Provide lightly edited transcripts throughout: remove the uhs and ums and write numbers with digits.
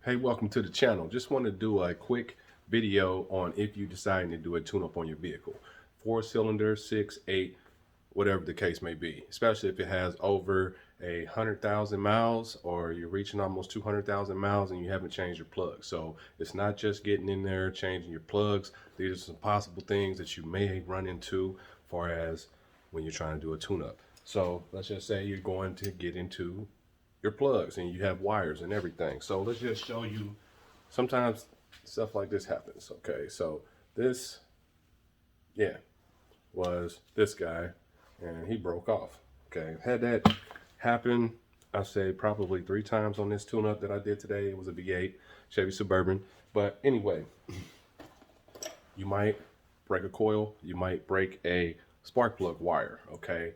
Hey, welcome to the channel. Just want to do a quick video on if you decide to do a tune-up on your vehicle. 4-cylinder, 6, 8, whatever the case may be. Especially if it has over 100,000 miles or you're reaching almost 200,000 miles and you haven't changed your plugs. So it's not just getting in there, changing your plugs. These are some possible things that you may run into far as when you're trying to do a tune-up. So let's just say you're going to get into your plugs and you have wires and everything. So let's just show you, sometimes stuff like this happens. Okay, so this was this guy and he broke off. Okay, had that happen, I say probably 3 times on this tune-up that I did today. It was a V8 Chevy Suburban. But anyway, you might break a coil, you might break a spark plug wire. Okay,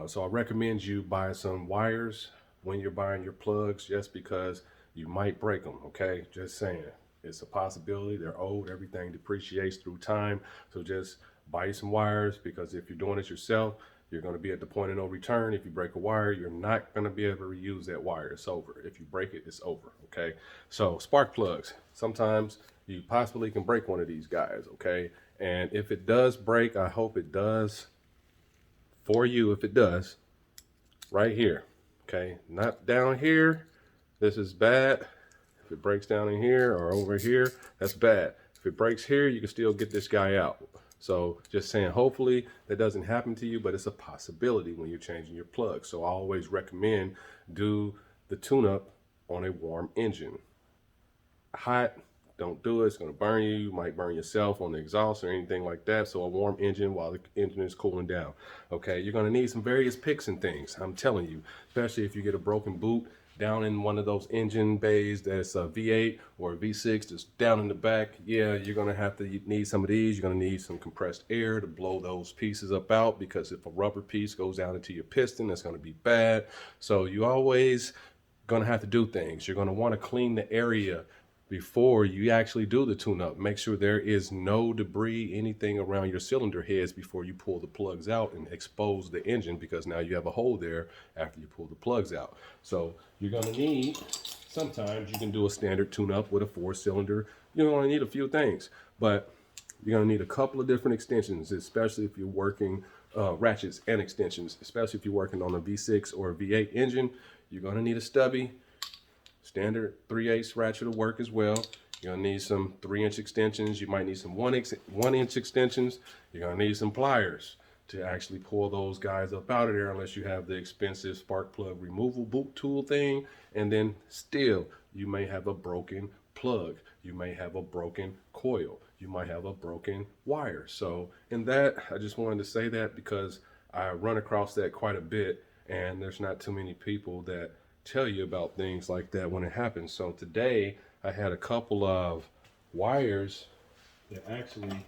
so I recommend you buy some wires when you're buying your plugs, just because you might break them. Okay, just saying, it's a possibility. They're old, everything depreciates through time. So just buy you some wires, because if you're doing it yourself, you're going to be at the point of no return. If you break a wire, you're not going to be able to reuse that wire. It's over. If you break it, it's over. Okay, so spark plugs, sometimes you possibly can break one of these guys. Okay, and if it does break, I hope it does for you. If it does, right here. Okay, not down here, this is bad. If it breaks down in here or over here, that's bad. If it breaks here, you can still get this guy out. So just saying, hopefully that doesn't happen to you, but it's a possibility when you're changing your plug. So I always recommend do the tune-up on a warm engine. Hot, don't do it. It's going to burn you. You might burn yourself on the exhaust or anything like that. So a warm engine while the engine is cooling down. Okay, you're going to need some various picks and things, I'm telling you, especially if you get a broken boot down in one of those engine bays that's a V8 or a V6 that's down in the back. Yeah, you're going to have to need some of these. You're going to need some compressed air to blow those pieces up out, because if a rubber piece goes down into your piston, that's going to be bad. So you always going to have to do things. You're going to want to clean the area before you actually do the tune-up. Make sure there is no debris, anything around your cylinder heads before you pull the plugs out and expose the engine, because now you have a hole there after you pull the plugs out. So you're going to need, sometimes you can do a standard tune-up with a 4-cylinder. You only need a few things, but you're going to need a couple of different extensions, especially if you're working ratchets and extensions, especially if you're working on a V6 or a V8 engine. You're going to need a stubby. Standard 3/8 ratchet will work as well. You're gonna need some 3-inch extensions. You might need some 1-inch extensions. You're gonna need some pliers to actually pull those guys up out of there, unless you have the expensive spark plug removal boot tool thing. And then still, you may have a broken plug. You may have a broken coil. You might have a broken wire. So in that, I just wanted to say that because I run across that quite a bit, and there's not too many people that tell you about things like that when it happens. So today I had a couple of wires that actually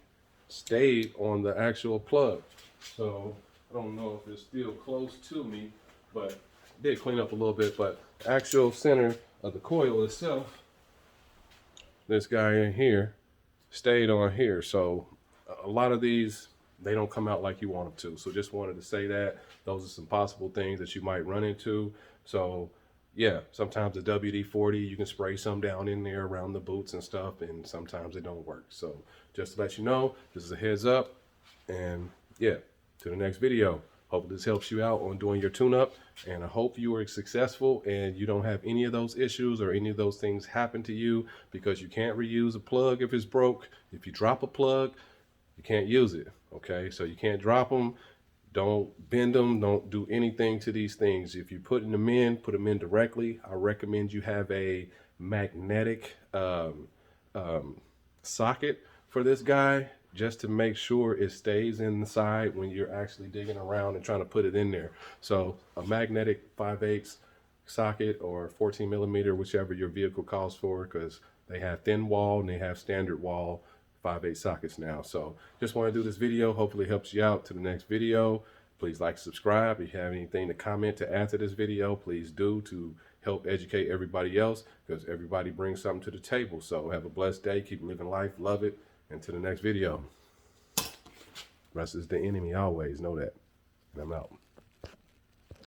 stayed on the actual plug. So I don't know if it's still close to me, but it did clean up a little bit. But the actual center of the coil itself, this guy in here, stayed on here. So a lot of these, they don't come out like you want them to. So just wanted to say that those are some possible things that you might run into. So yeah, sometimes the WD-40, you can spray some down in there around the boots and stuff, and sometimes it don't work. So just to let you know, this is a heads up. And yeah, to the next video. Hope this helps you out on doing your tune-up, and I hope you are successful and you don't have any of those issues or any of those things happen to you, because you can't reuse a plug if it's broke. If you drop a plug, you can't use it. Okay, so you can't drop them. Don't bend them. Don't do anything to these things. If you're putting them in, put them in directly. I recommend you have a magnetic socket for this guy, just to make sure it stays inside when you're actually digging around and trying to put it in there. So a magnetic 5/8 socket or 14 millimeter, whichever your vehicle calls for, because they have thin wall and they have standard wall 5/8 sockets now. So just want to do this video. Hopefully it helps you out. To the next video, please like, subscribe. If you have anything to comment to add to this video, please do, to help educate everybody else, because everybody brings something to the table. So have a blessed day. Keep living life. Love it. And to the next video. Rest is the enemy, always know that. And I'm out.